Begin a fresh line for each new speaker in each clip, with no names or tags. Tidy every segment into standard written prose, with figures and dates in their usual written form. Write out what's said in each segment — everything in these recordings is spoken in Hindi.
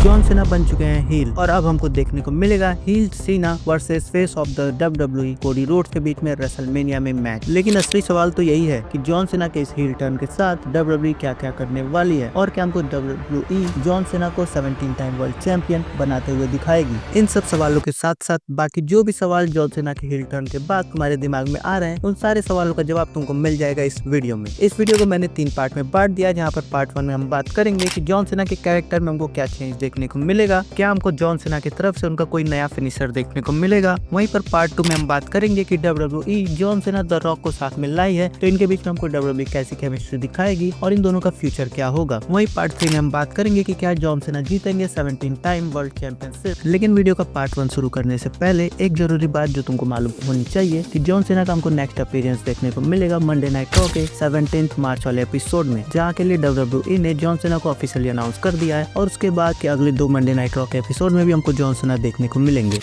जॉन सीना बन चुके हैं हील और अब हमको देखने को मिलेगा heel Cena versus face of the WWE Cody Rhodes के बीच में रेसलमेनिया में मैच। लेकिन असली सवाल तो यही है कि जॉन सीना के इस हील टर्न के साथ WWE क्या क्या करने वाली है और क्या हमको WWE जॉन सीना को 17 टाइम वर्ल्ड चैंपियन बनाते हुए दिखाएगी। इन सब सवालों के साथ साथ बाकी जो भी सवाल जॉन सीना के हील टर्न के बाद तुम्हारे दिमाग में आ रहे हैं, उन सारे सवालों का जवाब तुमको मिल जाएगा इस वीडियो में। इस वीडियो को मैंने 3 पार्ट में बांट दिया, जहाँ पर पार्ट 1 में हम बात करेंगे कि जॉन सीना के कैरेक्टर में हमको क्या चेंज देखने को मिलेगा, क्या हमको जॉन सीना की तरफ से उनका कोई नया फिनिशर देखने को मिलेगा। वहीं पर पार्ट 2 में हम बात करेंगे कि WWE John Cena the rock को साथ में लाई है, तो इनके बीच में हमको WWE कैसी केमिस्ट्री दिखाएगी और इन दोनों का फ्यूचर क्या होगा। वहीं पार्ट 3 में हम बात करेंगे कि क्या जॉन सीना जीतेंगे 17 टाइम वर्ल्ड चैंपियनशिप। लेकिन वीडियो का पार्ट 1 शुरू करने से पहले एक जरूरी बात जो तुमको मालूम होनी चाहिए कि जॉन सीना का हमको नेक्स्ट अपीयरेंस देखने को मिलेगा मंडे नाइट रॉ के 17 मार्च वाले एपिसोड में, जहाँ के लिए WWE ने जॉन सीना को ऑफिशियली अनाउंस कर दिया है और उसके बाद के अगले 2 मंडे नाइट रॉ के एपिसोड में भी हमको जॉन सीना देखने को मिलेंगे।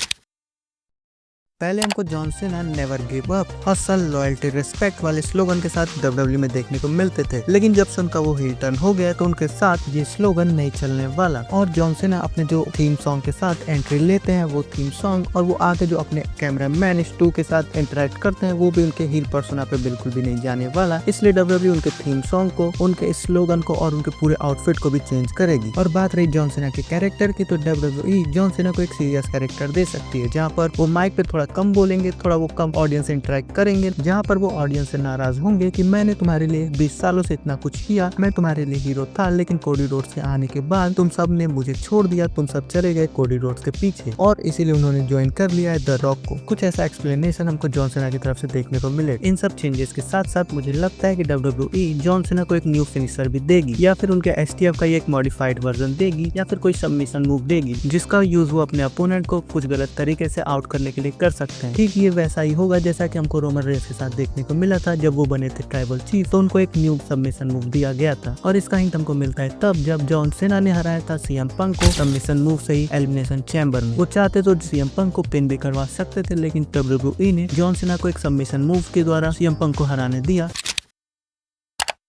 पहले हमको John Cena never give up, hustle, loyalty, respect वाले स्लोगन के साथ WWE में देखने को मिलते थे। लेकिन जब से उनका वो हील टर्न हो गया तो उनके साथ ये स्लोगन नहीं चलने वाला और जॉन सीना अपने जो थीम सॉन्ग के साथ एंट्री लेते हैं वो थीम सॉन्ग और वो आके जो अपने कैमरामैन स्टू के साथ इंटरेक्ट करते हैं वो भी उनके हील पर्सोना पे बिल्कुल भी नहीं जाने वाला। इसलिए WWE उनके थीम सॉन्ग को, उनके स्लोगन को और उनके पूरे आउटफिट को भी चेंज करेगी। और बात रही जॉन सीना के कैरेक्टर की, तो WWE जॉन सीना को एक सीरियस कैरेक्टर दे सकती है, जहाँ पर वो माइक पे थोड़ा कम बोलेंगे, थोड़ा वो कम ऑडियंस से इंटरेक्ट करेंगे, जहाँ पर वो ऑडियंस से नाराज होंगे कि मैंने तुम्हारे लिए 20 सालों से इतना कुछ किया, मैं तुम्हारे लिए हीरो था, लेकिन कोडी रोड्स के आने के बाद तुम सब ने मुझे छोड़ दिया, तुम सब चले गए कोडी रोड्स के पीछे और इसीलिए उन्होंने ज्वाइन कर लिया है द रॉक को। कुछ ऐसा एक्सप्लेनेशन हमको जॉन सीना की तरफ से देखने को मिले। इन सब चेंजेस के साथ साथ मुझे लगता है कि WWE जॉन सीना को एक न्यू फिनिशर भी देगी, या फिर उनके STF का एक मॉडिफाइड वर्जन देगी, या फिर कोई सबमिशन मूव देगी जिसका यूज वो अपने अपोनेंट को कुछ गलत तरीके से आउट करने के लिए कर सकते हैं। ठीक ये वैसा ही होगा जैसा कि हमको रोमन रेंस के साथ देखने को मिला था जब वो बने थे ट्राइबल चीफ, तो उनको एक न्यू सबमिशन मूव दिया गया था और इसका हिंट हमको मिलता है तब जब जॉन सीना ने हराया था CM पंक को सबमिशन मूव से ही एलिमिनेशन चैम्बर में। वो चाहते तो CM पंक को पिन भी करवा सकते थे, लेकिन WWE ने जॉन सीना को एक सबमिशन मूव के द्वारा CM पंक को हराने दिया।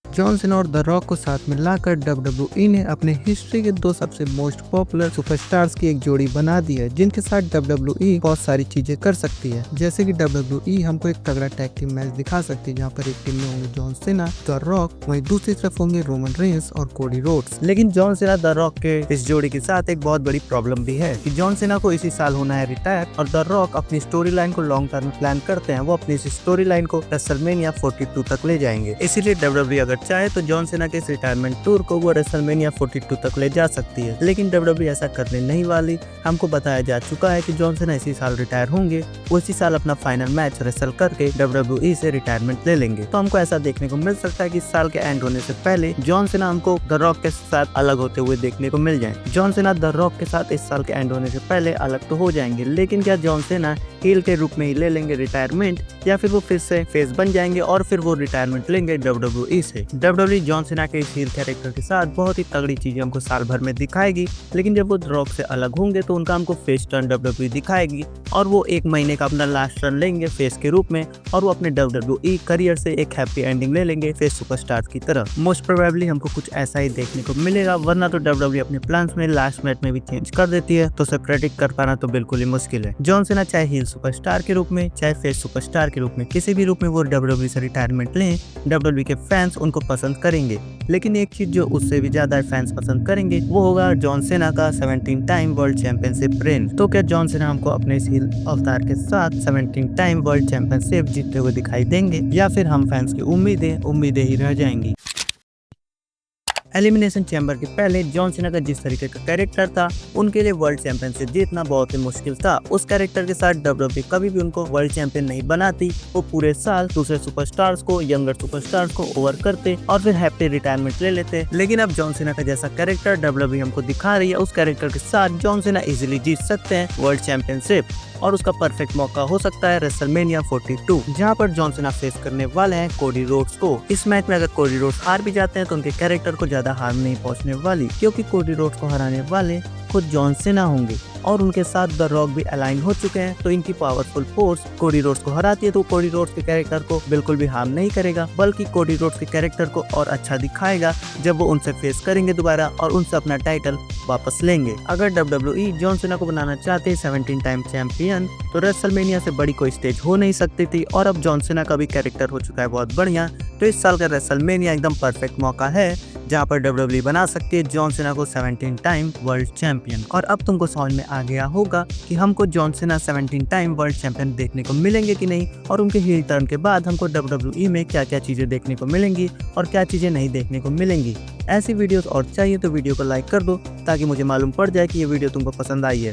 जॉन सीना और द रॉक को साथ में लाकर WWE ने अपने हिस्ट्री के 2 सबसे मोस्ट पॉपुलर सुपरस्टार्स की एक जोड़ी बना दी है, जिनके साथ WWE बहुत सारी चीजें कर सकती है। जैसे कि WWE हमको एक तगड़ा टैग टीम मैच दिखा सकती है, जहाँ पर एक टीम में होंगे जॉन सीना, द रॉक, वहीं दूसरी तरफ होंगे रोमन रेंस और कोडी रोड्स। लेकिन जॉन सीना द रॉक के इस जोड़ी के साथ एक बहुत बड़ी प्रॉब्लम भी है कि जॉन सीना को इसी साल होना है रिटायर और द रॉक अपनी स्टोरी लाइन को लॉन्ग टर्म प्लान करते हैं। वो अपनी इस स्टोरी लाइन को रेसलमेनिया 42 तक ले जाएंगे। इसीलिए WWE अगर चाहे तो जॉन सीना के इस रिटायरमेंट टूर को वो रेसलमेनिया 42 तक ले जा सकती है, लेकिन WWE ऐसा करने नहीं वाली। हमको बताया जा चुका है कि जॉन सीना इसी साल रिटायर होंगे, वो इसी साल अपना फाइनल मैच रेसल करके WWE से रिटायरमेंट ले लेंगे। तो हमको ऐसा देखने को मिल सकता है कि इस साल के एंड होने से पहले जॉन सीना हमको द रॉक के साथ अलग होते हुए देखने को मिल जाए। जॉन सीना द रॉक के साथ इस साल के एंड होने से पहले अलग तो हो जाएंगे, लेकिन क्या जॉन सीना हील के रूप में ही ले लेंगे रिटायरमेंट, या फिर वो फिर से फेस बन जाएंगे और फिर वो रिटायरमेंट लेंगे WWE से। WWE जॉन सीना के इस हील कैरेक्टर के साथ बहुत ही तगड़ी चीजें हमको साल भर में दिखाएगी, लेकिन जब वो रॉक से अलग होंगे तो उनका हमको फेस टर्न WWE दिखाएगी और वो 1 महीने का अपना लास्ट रन लेंगे फेस के रूप में और वो अपने WWE करियर से एक हैप्पी एंडिंग ले लेंगे फेस सुपरस्टार की तरह। मोस्ट प्रोबेबली हमको कुछ ऐसा ही देखने को मिलेगा, वरना तो WWE अपने प्लान्स में लास्ट मैच में भी चेंज कर देती है, तो उसे प्रेडिक्ट कर पाना तो बिल्कुल ही मुश्किल है। जॉन सीना चाहे हील सुपरस्टार के रूप में चाहे फेस सुपरस्टार के रूप में किसी भी रूप में वो WWE से रिटायरमेंट लें, WWE के फैंस उनको पसंद करेंगे। लेकिन एक चीज जो उससे भी ज्यादा फैंस पसंद करेंगे वो होगा जॉन सीना का 17 टाइम वर्ल्ड चैंपियनशिप रेन। तो क्या जॉन सीना हमको अपने इस हील अवतार के साथ 17 टाइम वर्ल्ड चैंपियनशिप जीतते हुए दिखाई देंगे, या फिर हम फैंस की उम्मीदें ही रह जाएंगी। एलिमिनेशन चैम्बर के पहले जॉन सीना का जिस तरीके का कैरेक्टर था उनके लिए वर्ल्ड चैंपियनशिप जीतना बहुत ही मुश्किल था। उस कैरेक्टर के साथ WWE कभी भी उनको वर्ल्ड चैंपियन नहीं बनाती। वो पूरे साल दूसरे सुपरस्टार्स को, यंगर सुपरस्टार्स को ओवर करते और फिर हैप्पी रिटायरमेंट ले लेते। लेकिन अब जॉन सीना का जैसा कैरेक्टर WWE हमको दिखा रही है, उस कैरेक्टर के साथ जॉन सीना इजीली जीत सकते हैं वर्ल्ड चैंपियनशिप और उसका परफेक्ट मौका हो सकता है रेसलमेनिया 42, जहां पर जॉन सीना फेस करने वाले हैं कोडी रोड्स को। इस मैच में अगर कोडी रोड्स हार भी जाते हैं तो उनके कैरेक्टर को ज्यादा हार्म नहीं पहुंचने वाली, क्योंकि कोडी रोड्स को हराने वाले खुद जॉन सीना होंगे और उनके साथ द रॉक भी अलाइन हो चुके हैं, तो इनकी पावरफुल फोर्स कोडी रोड्स को हराती है। तो कोडी रोड्स के कैरेक्टर को बिल्कुल भी हार्म नहीं करेगा, बल्कि कोडी रोड्स के कैरेक्टर को और अच्छा दिखाएगा जब वो उनसे फेस करेंगे दोबारा और उनसे अपना टाइटल वापस लेंगे। अगर WWE जॉन सीना को बनाना चाहते 17 टाइम चैंपियन, तो रेसलमेनिया से बड़ी कोई स्टेज हो नहीं सकती थी। और अब जॉन सीना का भी कैरेक्टर हो चुका है बहुत बढ़िया, तो इस साल का रेसलमेनिया एकदम परफेक्ट मौका है जहाँ पर WWE बना सकती है जॉन सीना को 17 टाइम वर्ल्ड चैंपियन। और अब तुमको समझ में आ गया होगा कि हमको John Cena 17 time world champion देखने को मिलेंगे कि नहीं, और उनके हील टर्न के बाद हमको WWE में क्या क्या चीजें देखने को मिलेंगी और क्या चीजें नहीं देखने को मिलेंगी। ऐसी वीडियोस और चाहिए तो वीडियो को लाइक कर दो ताकि मुझे मालूम पड़ जाए कि ये वीडियो तुमको पसंद आई है।